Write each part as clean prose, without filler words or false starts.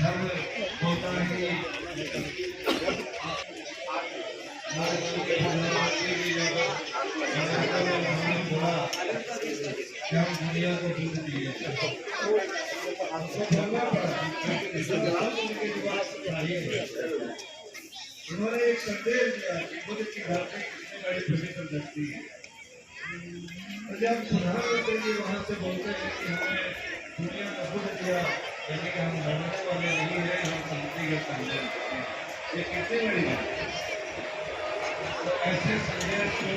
धर्म होता है दुनिया को दूध दिए उन्होंने एक संदेश दिया कि बुद्ध की धरती कितनी बड़ी पवित्र धरती है। जब प्रधानमंत्री जी वहाँ से बोलते हैं कि हमें दुनिया का बुद्ध दिया, यानी कि हम लड़ने वाले नहीं है, हम शांति का काम करते हैं, ये कितनी बड़ी बात है। तो ऐसे संदेश को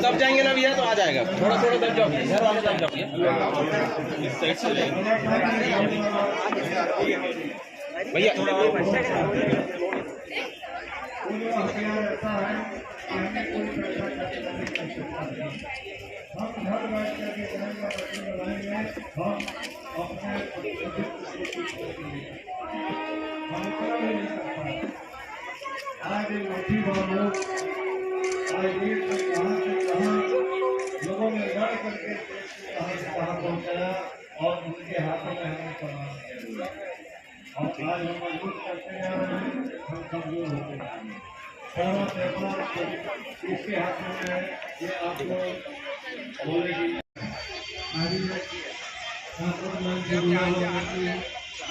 सब जाएंगे ना भैया तो आ जाएगा। थोड़ा थोड़ा दब जाओ, घर वाले दब जाओ भैया। आज लोगों ने लड़ करके कहाँ से कहाँ पहुँचाया और उनके हाथों में हमें सम्मान दिया। और आज हम मजबूत करते जा रहे हैं, हम कमजोर होते जा रहे हैं। सारा त्योहार इसके हाथों में है, ये आपको बोलेगी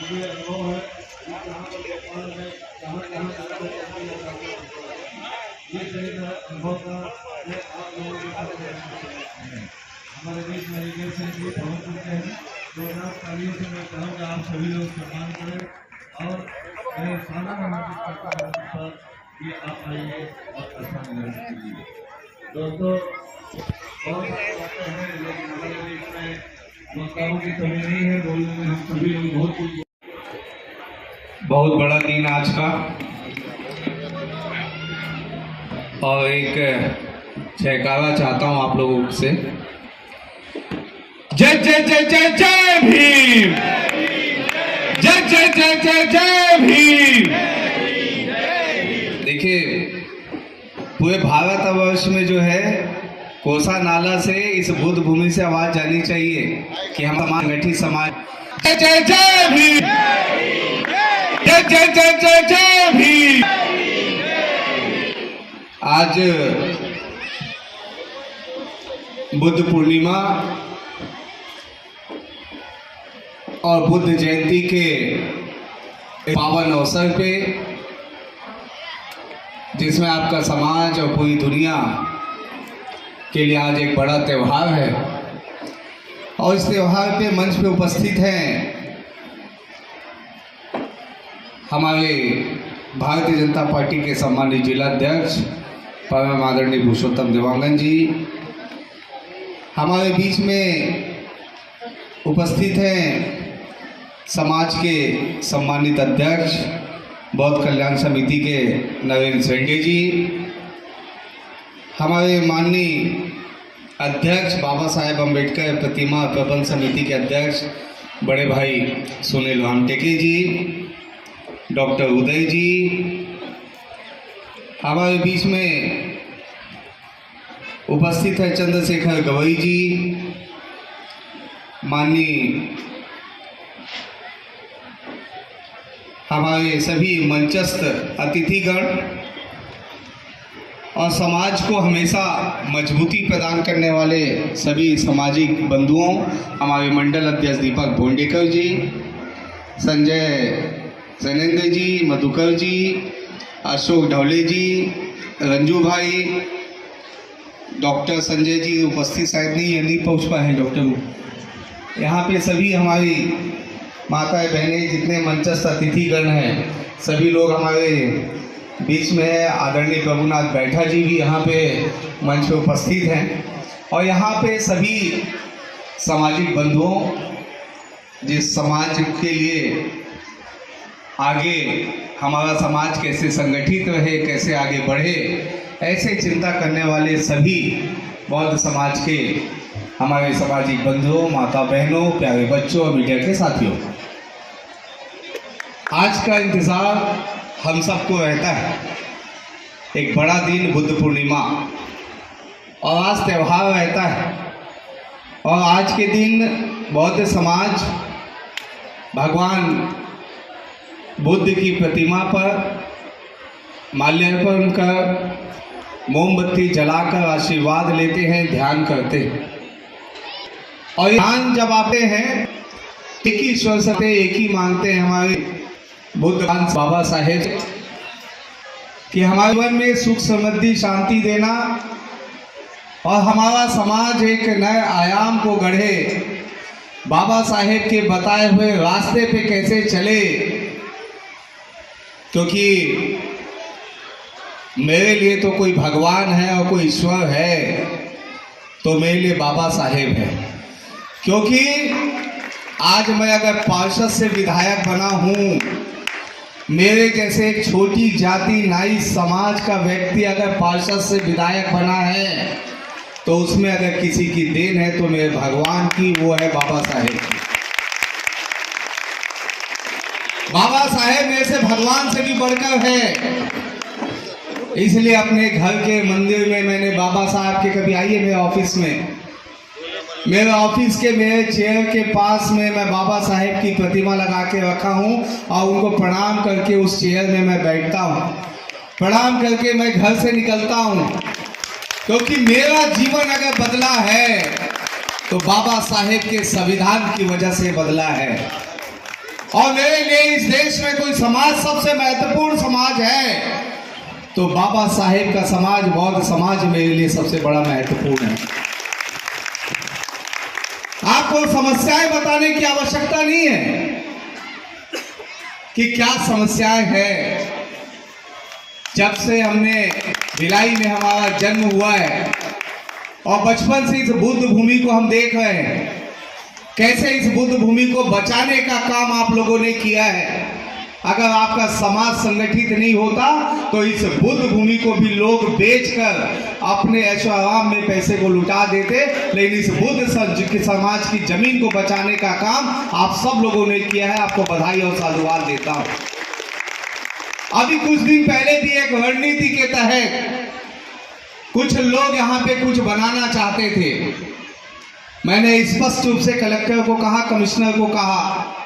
मुझे अनुभव है कहाँ पर व्यापार है, कहाँ ये सही अनुभव का आप लोगों के साथ हमारे बीच में रिलेशन भी पहुँच चुके हैं। तो आप तालियों से मैं चाहूँगा आप सभी लोग सम्मान करें और मैं सारा महसूस करता हूँ पर ये आप आइए और अच्छा निगरानी कीजिए। दोस्तों बहुत सारी बातें हैं लेकिन हमारे बीच में वक्ताओं की कमी नहीं है, बोलने में हम सभी लोग बहुत बड़ा दिन आज का और एक जयकारा चाहता हूं आप लोगों से। जय जय जय जय जय भीम, जय जय जय जय जय भीम। देखिए पूरे भारतवर्ष में जो है कोसा नाला से इस बुद्ध भूमि से आवाज जानी चाहिए कि हम संगठित समाज जय जय जय भीम, जय जय जय जय जय भीम। आज बुद्ध पूर्णिमा और बुद्ध जयंती के पावन अवसर पे जिसमें आपका समाज और पूरी दुनिया के लिए आज एक बड़ा त्यौहार है और इस त्यौहार पे मंच पे उपस्थित हैं हमारे भारतीय जनता पार्टी के सम्मानित जिला अध्यक्ष परम आदरणीय पुरुषोत्तम देवांगन जी, हमारे बीच में उपस्थित हैं समाज के सम्मानित अध्यक्ष बौद्ध कल्याण समिति के नवीन सेंडे जी, हमारे माननीय अध्यक्ष बाबा साहेब अम्बेडकर प्रतिमा प्रबंध समिति के अध्यक्ष बड़े भाई सुनील वामटेके जी, डॉक्टर उदय जी, हमारे बीच में उपस्थित है चंद्रशेखर गवई जी, माननीय हमारे सभी मंचस्थ अतिथिगण और समाज को हमेशा मजबूती प्रदान करने वाले सभी सामाजिक बंधुओं, हमारे मंडल अध्यक्ष दीपक भोंडेकर जी, संजय सैनेन्द्र जी, मधुकर जी, अशोक ढौले जी, रंजू भाई, डॉक्टर संजय जी उपस्थित शायद नहीं पहुंच पाए हैं डॉक्टर। यहाँ पे सभी हमारी माताएं बहनें जितने मंचस्थ अतिथिगण हैं सभी लोग हमारे बीच में है। आदरणीय प्रभुनाथ बैठा जी भी यहाँ पे मंच पे उपस्थित हैं और यहाँ पे सभी सामाजिक बंधुओं जिस समाज के लिए आगे हमारा समाज कैसे संगठित रहे, कैसे आगे बढ़े, ऐसे चिंता करने वाले सभी बौद्ध समाज के हमारे सामाजिक बंधुओं, माता बहनों, प्यारे बच्चों और मीडिया के साथियों, आज का इंतज़ार हम सबको रहता है। एक बड़ा दिन बुद्ध पूर्णिमा और आज त्यौहार रहता है और आज के दिन बौद्ध समाज भगवान बुद्ध की प्रतिमा पर माल्यार्पण कर, मोमबत्ती जलाकर आशीर्वाद लेते हैं, ध्यान करते हैं। और ध्यान जब आते हैं एक ही ईश्वर से एक ही मांगते हैं हमारे बुद्ध बाबा साहेब कि हमारे जीवन में सुख समृद्धि शांति देना और हमारा समाज एक नए आयाम को गढ़े, बाबा साहेब के बताए हुए रास्ते पे कैसे चले। क्योंकि मेरे लिए तो कोई भगवान है और कोई ईश्वर है तो मेरे लिए बाबा साहेब है। क्योंकि आज मैं अगर पार्षद से विधायक बना हूँ, मेरे जैसे एक छोटी जाति नाई समाज का व्यक्ति अगर पार्षद से विधायक बना है तो उसमें अगर किसी की देन है तो मेरे भगवान की, वो है बाबा साहेब की। बाबा साहेब मेरे से भगवान से भी बढ़कर है। इसलिए अपने घर के मंदिर में मैंने बाबा साहब के, कभी आइए मेरे ऑफिस में, मेरे ऑफिस के मेरे चेयर के पास में मैं बाबा साहेब की प्रतिमा लगा के रखा हूँ और उनको प्रणाम करके उस चेयर में मैं बैठता हूँ। प्रणाम करके मैं घर से निकलता हूँ, क्योंकि मेरा जीवन अगर बदला है तो बाबा साहेब के संविधान की वजह से बदला है। और मेरे लिए इस देश में कोई समाज सबसे महत्वपूर्ण समाज है तो बाबा साहेब का समाज, बौद्ध समाज मेरे लिए सबसे बड़ा महत्वपूर्ण है। आपको समस्याएं बताने की आवश्यकता नहीं है कि क्या समस्याएं हैं। जब से हमने भिलाई में हमारा जन्म हुआ है और बचपन से इस बुद्ध भूमि को हम देख रहे हैं, कैसे इस बुद्ध भूमि को बचाने का काम आप लोगों ने किया है। अगर आपका समाज संगठित नहीं होता तो इस बुद्ध भूमि को भी लोग बेचकर अपने ऐशो आराम में पैसे को लुटा देते, लेकिन इस बुद्ध समाज की जमीन को बचाने का काम आप सब लोगों ने किया है। आपको बधाई और साधुवाद देता हूं। अभी कुछ दिन पहले भी एक रणनीति के तहत कुछ लोग यहाँ पे कुछ बनाना चाहते थे। मैंने स्पष्ट रूप से कलेक्टर को कहा, कमिश्नर को कहा,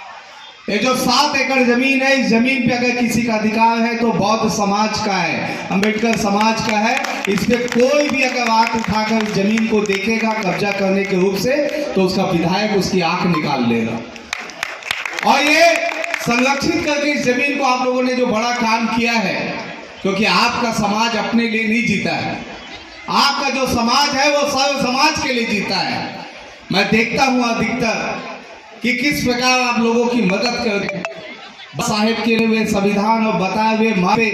ये जो 7 एकड़ जमीन है, इस जमीन पे अगर किसी का अधिकार है तो बौद्ध समाज का है, अंबेडकर समाज का है। इस पे कोई भी अगर हाथ उठाकर जमीन को देखेगा कब्जा करने के रूप से तो उसका विधायक उसकी आंख निकाल लेगा। और ये संरक्षित करके इस जमीन को आप लोगों ने जो बड़ा काम किया है, क्योंकि आपका समाज अपने लिए नहीं जीता है, आपका जो समाज है वो सर्व समाज के लिए जीता है। मैं देखता हूँ अधिकतर कि किस प्रकार आप लोगों की मदद करते हैं। साहेब के हुए संविधान और बताए हुए मारे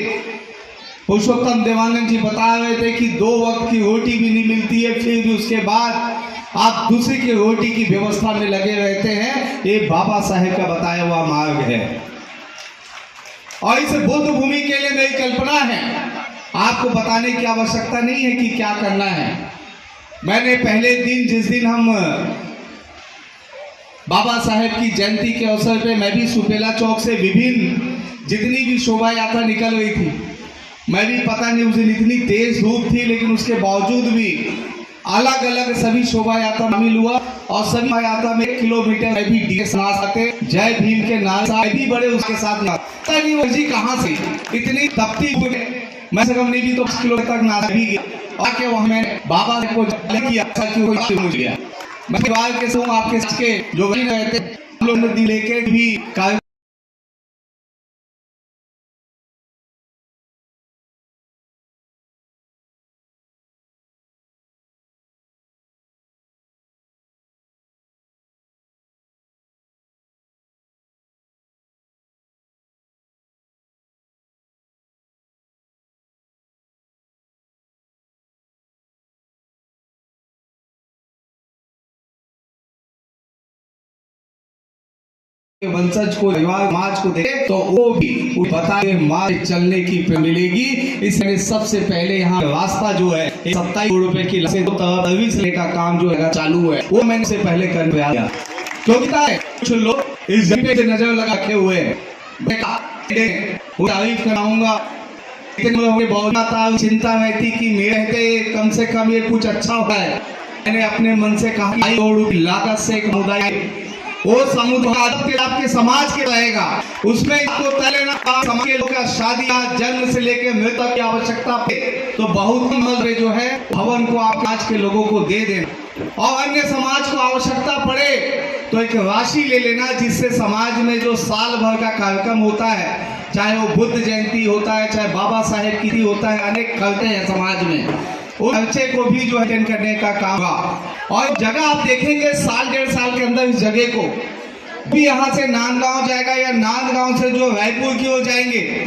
पुरुषोत्तम देवानंद जी बता रहे थे कि 2 वक्त की रोटी भी नहीं मिलती है, फिर भी उसके बाद आप दूसरी की रोटी की व्यवस्था में लगे रहते हैं। ये बाबा साहेब का बताया हुआ मार्ग है और इस बुद्ध भूमि के लिए मेरी कल्पना है। आपको बताने की आवश्यकता नहीं है कि क्या करना है। मैंने पहले दिन, जिस दिन हम बाबा साहेब की जयंती के अवसर पे, मैं भी सुपेला चौक से विभिन्न जितनी भी शोभा यात्रा निकल रही थी, मैं भी पता नहीं उस दिन इतनी तेज धूप थी, लेकिन उसके बावजूद भी अलग अलग सभी शोभा यात्रा शामिल हुआ और सभी यात्रा में 1 किलोमीटर में भी डीजे आते, जय भीम के नारे भी बड़े उसके साथ पता नहीं वो जी कहाँ से इतनी तपती मैं से कम नहीं भी तो 5 किलोमीटर तक नारा भी गया। आके वहाँ मैंने बाबा को किया गया। मैं के साथ आपके जो रहते लोग लेके भी वंशज को समाज को देखे तो वो भी बताए मार्ग चलने की मिलेगी। इसमें सबसे पहले यहाँ रास्ता जो है 27 करोड़ रुपए की सर्विस लेने का काम जो है चालू है, वो मैंने से पहले कर दिया। क्योंकि कुछ लोग इस जगह पे नजर लगा के हुए तारीफ कराऊंगा, बहुत चिंता रहती कि मेरे कम से कम ये कुछ अच्छा हुआ है। मैंने अपने मन से कहा लागत से एक समुदाय वो समुदाय आपके समाज के रहेगा, उसमें आपको पहले ना समाज के लोग का शादी जन्म से लेकर मृत्यु की आवश्यकता पे तो बहुत मल जो है भवन को आप आज के लोगों को दे देना, और अन्य समाज को आवश्यकता पड़े तो एक राशि ले लेना, जिससे समाज में जो साल भर का कार्यक्रम होता है, चाहे वो बुद्ध जयंती होता है, चाहे बाबा साहेब की होता है, अनेक खर्चे हैं समाज में, उस खर्चे को भी जो अटेंड करने का काम होगा। और जगह आप देखेंगे साल 1.5 साल के अंदर इस जगह को भी यहाँ से नांदगांव जाएगा या नांदगांव से जो रायपुर की ओर जाएंगे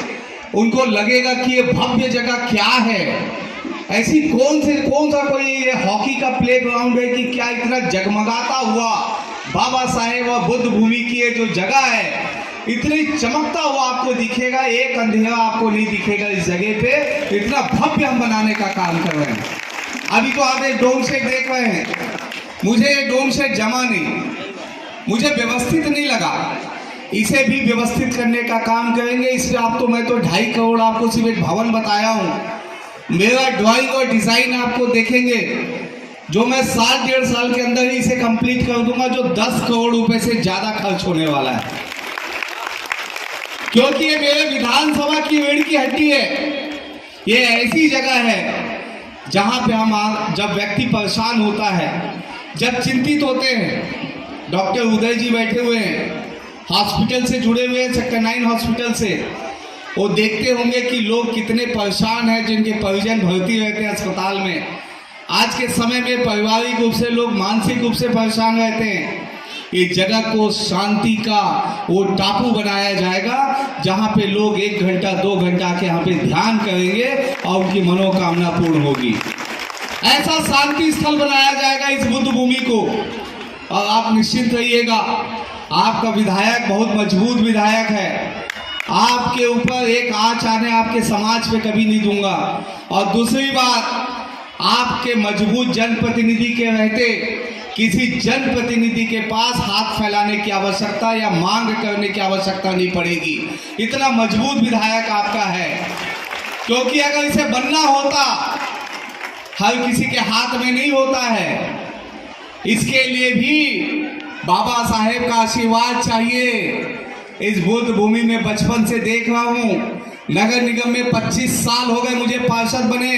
उनको लगेगा कि ये भव्य जगह क्या है, ऐसी कौन सा कोई ये हॉकी का प्ले ग्राउंड है कि क्या इतना जगमगाता हुआ बाबा साहेब और बुद्ध भूमि की ये जो जगह है इतनी चमकता हुआ आपको दिखेगा, एक अंधेरा आपको नहीं दिखेगा इस जगह पे, इतना भव्य हम बनाने का काम कर रहे हैं। अभी तो आप एक डोम सेट देख रहे हैं, मुझे ये डोम सेट जमा नहीं, मुझे व्यवस्थित नहीं लगा, इसे भी व्यवस्थित करने का काम करेंगे। इससे आप तो मैं तो 2.5 करोड़ आपको सिर्फ एक भवन बताया हूँ, मेरा ड्राइंग और डिजाइन आपको देखेंगे जो मैं 1.5 साल के अंदर ही इसे कंप्लीट कर दूंगा, जो 10 करोड़ रुपए से ज्यादा खर्च होने वाला है, क्योंकि ये मेरे विधानसभा की रीढ़ की हड्डी है। ये ऐसी जगह है जहां पे हम जब व्यक्ति परेशान होता है, जब चिंतित होते हैं, डॉक्टर उदय जी बैठे हुए हैं, हॉस्पिटल से जुड़े हुए हैं, सेक्टर 9 हॉस्पिटल से, वो देखते होंगे कि लोग कितने परेशान हैं, जिनके परिजन भर्ती रहते हैं अस्पताल में। आज के समय में पारिवारिक रूप से लोग मानसिक रूप से परेशान रहते हैं। इस जगह को शांति का वो टापू बनाया जाएगा जहां पे लोग 1 घंटा 2 घंटा के यहाँ पे ध्यान करेंगे और उनकी मनोकामना पूर्ण होगी। ऐसा शांति स्थल बनाया जाएगा इस बुद्ध भूमि को। और आप निश्चिंत रहिएगा, आपका विधायक बहुत मजबूत विधायक है, आपके ऊपर एक आंच आने आपके समाज पे कभी नहीं दूंगा। और दूसरी बात, आपके मजबूत जनप्रतिनिधि के रहते किसी जनप्रतिनिधि के पास हाथ फैलाने की आवश्यकता या मांग करने की आवश्यकता नहीं पड़ेगी, इतना मजबूत विधायक आपका है। क्योंकि अगर इसे बनना होता, हर किसी के हाथ में नहीं होता है, इसके लिए भी बाबा साहेब का आशीर्वाद चाहिए। इस बुद्ध भूमि में बचपन से देख रहा हूं, नगर निगम में 25 साल हो गए मुझे पार्षद बने,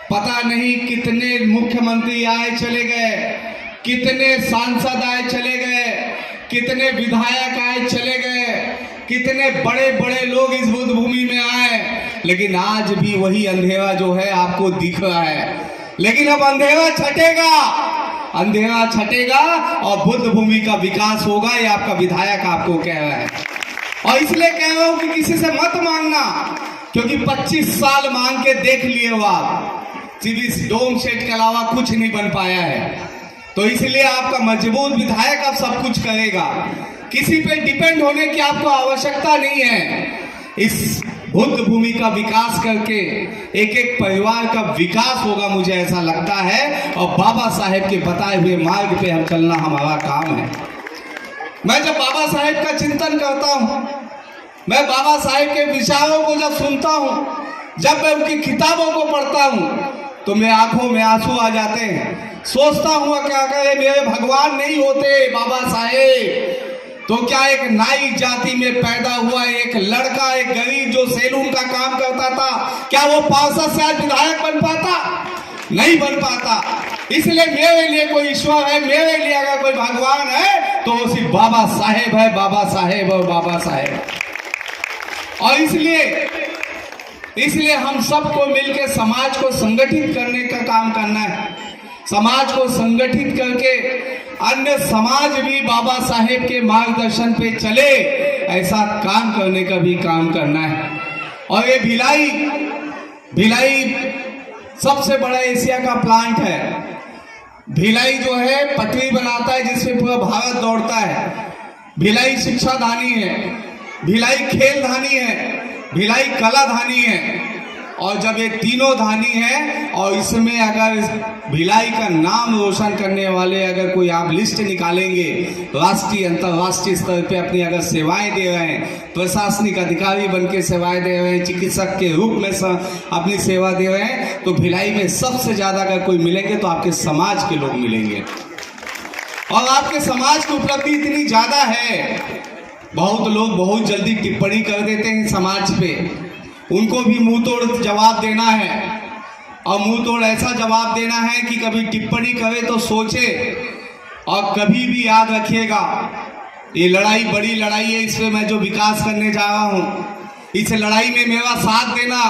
पता नहीं कितने मुख्यमंत्री आए चले गए, कितने सांसद आए चले गए, कितने विधायक आए चले गए, कितने बड़े बड़े लोग इस बुद्ध भूमि में आए, लेकिन आज भी वही अंधेरा जो है आपको दिख रहा है। लेकिन अब अंधेरा छटेगा और बुद्ध भूमि का विकास होगा, ये आपका विधायक आपको कह रहा है। और इसलिए कह रहा हूं कि किसी से मत मांगना, क्योंकि 25 साल मांग के देख लिए हो आप, सिर्फ इस डोम सेट के अलावा कुछ नहीं बन पाया है। तो इसलिए आपका मजबूत विधायक अब सब कुछ करेगा, किसी पे डिपेंड होने की आपको आवश्यकता नहीं है। इस बुद्ध भूमि का विकास करके एक एक परिवार का विकास होगा, मुझे ऐसा लगता है। और बाबा साहेब के बताए हुए मार्ग पे हम चलना हमारा काम है। मैं जब बाबा साहेब का चिंतन करता हूँ, मैं बाबा साहेब के विचारों को जब सुनता हूँ, जब मैं उनकी किताबों को पढ़ता हूँ, तो मेरे आंखों में आंसू आ जाते हैं। सोचता हूँ क्या करे मेरे भगवान नहीं होते बाबा साहेब, तो क्या एक नाई जाति में पैदा हुआ एक लड़का, एक गरीब जो सैलून का काम करता था, क्या वो पार्षद से आज विधायक बन पाता? नहीं बन पाता। इसलिए मेरे लिए कोई ईश्वर है, मेरे लिए अगर कोई भगवान है तो वो सिर्फ बाबा साहेब है, बाबा साहेब और बाबा साहेब। और इसलिए हम सबको मिलकर समाज को संगठित करने का काम करना है। समाज को संगठित करके अन्य समाज भी बाबा साहेब के मार्गदर्शन पे चले, ऐसा काम करने का भी काम करना है। और ये भिलाई सबसे बड़ा एशिया का प्लांट है। भिलाई जो है पटरी बनाता है जिससे पूरा भारत दौड़ता है। भिलाई शिक्षा धानी है, भिलाई खेल धानी है, भिलाई कला धानी है। और जब ये तीनों धानी है और इसमें अगर भिलाई का नाम रोशन करने वाले अगर कोई आप लिस्ट निकालेंगे, राष्ट्रीय अंतर्राष्ट्रीय स्तर पे अपनी अगर सेवाएं दे रहे हैं, प्रशासनिक अधिकारी बन के सेवाएं दे रहे हैं, चिकित्सक के रूप में अपनी सेवा दे रहे हैं, तो भिलाई में सबसे ज़्यादा अगर कोई मिलेंगे तो आपके समाज के लोग मिलेंगे। और आपके समाज की उपलब्धि इतनी ज़्यादा है, बहुत लोग बहुत जल्दी टिप्पणी कर देते हैं समाज पे, उनको भी मुंह तोड़ जवाब देना है। और मुंह तोड़ ऐसा जवाब देना है कि कभी टिप्पणी करे तो सोचे और कभी भी याद रखिएगा, ये लड़ाई बड़ी लड़ाई है, इसमें मैं जो विकास करने जा रहा हूँ, इस लड़ाई में मेरा साथ देना,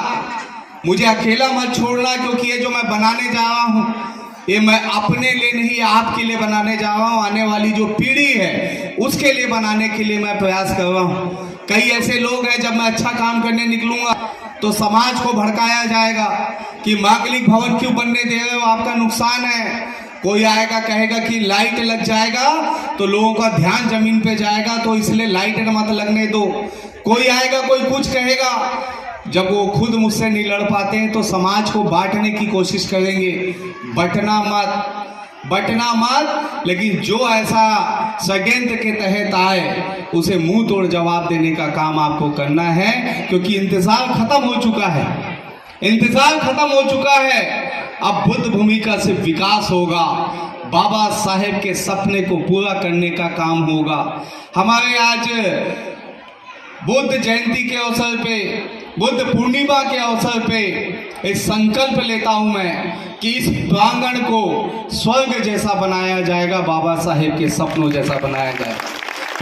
मुझे अकेला मत छोड़ना, क्योंकि ये जो मैं बनाने जा रहा हूँ ये मैं अपने लिए नहीं आपके लिए बनाने जा रहा हूँ। आने वाली जो पीढ़ी है उसके लिए बनाने के लिए मैं प्रयास कर रहा हूँ। कई ऐसे लोग हैं, जब मैं अच्छा काम करने निकलूंगा तो समाज को भड़काया जाएगा कि मांगलिक भवन क्यों बनने दे रहे हो, आपका नुकसान है। कोई आएगा कहेगा कि लाइट लग जाएगा तो लोगों का ध्यान जमीन पे जाएगा, तो इसलिए लाइट मत लगने दो। कोई आएगा कोई कुछ कहेगा, जब वो खुद मुझसे नहीं लड़ पाते हैं तो समाज को बांटने की कोशिश करेंगे। बंटना मत, लेकिन जो ऐसा षड्यंत्र के तहत आए उसे मुंह तोड़ जवाब देने का काम आपको करना है, क्योंकि इंतजार खत्म हो चुका है, इंतजार खत्म हो चुका है। अब बुद्ध भूमि का सिर्फ विकास होगा, बाबा साहेब के सपने को पूरा करने का काम होगा। हमारे आज बुद्ध जयंती के अवसर पे, बुद्ध पूर्णिमा के अवसर पे एक संकल्प लेता हूं मैं कि इस प्रांगण को स्वर्ग जैसा बनाया जाएगा, बाबा साहेब के सपनों जैसा बनाया जाएगा।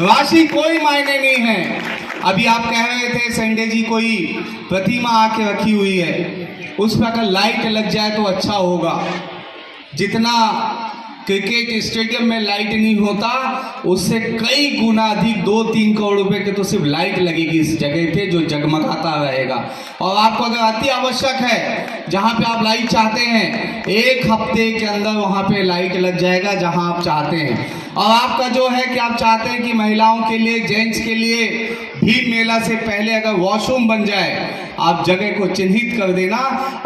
राशि कोई मायने नहीं है। अभी आप कह रहे थे संडे जी कोई प्रतिमा आके रखी हुई है, उस पर अगर लाइट लग जाए तो अच्छा होगा। जितना क्रिकेट स्टेडियम में लाइट नहीं होता उससे कई गुना अधिक 2-3 करोड़ रुपए के तो सिर्फ लाइट लगेगी इस जगह पे, जो जगमगाता रहेगा। और आपको अगर अति आवश्यक है, जहां पे आप लाइट चाहते हैं, 1 हफ्ते के अंदर वहां पे लाइट लग जाएगा जहां आप चाहते हैं। और आपका जो है कि आप चाहते हैं कि महिलाओं के लिए, जेंट्स के लिए भीड़ मेला से पहले अगर वॉशरूम बन जाए, आप जगह को चिन्हित कर देना,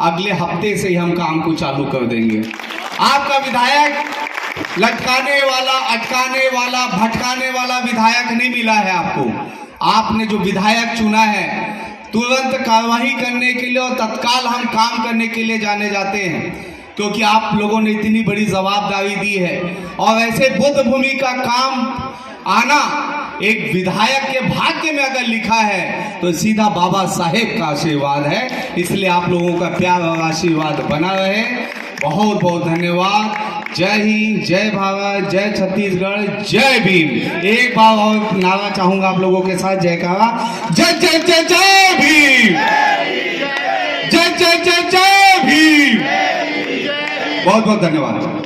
अगले हफ्ते से ही हम काम को चालू कर देंगे। आपका विधायक लटकाने वाला, अटकाने वाला, भटकाने वाला विधायक नहीं मिला है आपको। आपने जो विधायक चुना है तुरंत कार्रवाई करने के लिए और तत्काल हम काम करने के लिए जाने जाते हैं, क्योंकि आप लोगों ने इतनी बड़ी जवाबदारी दी है। और ऐसे बुद्ध भूमि का काम आना एक विधायक के भाग्य में अगर लिखा है तो सीधा बाबा साहेब का आशीर्वाद है। इसलिए आप लोगों का प्यार और आशीर्वाद बना रहे। बहुत बहुत धन्यवाद। जय हिंद, जय भारत, जय छत्तीसगढ़, जय भीम। एक बार और नारा चाहूंगा आप लोगों के साथ, जयकारा, जय जय जय जय भीम, जय जय जय जय भीम। बहुत बहुत धन्यवाद।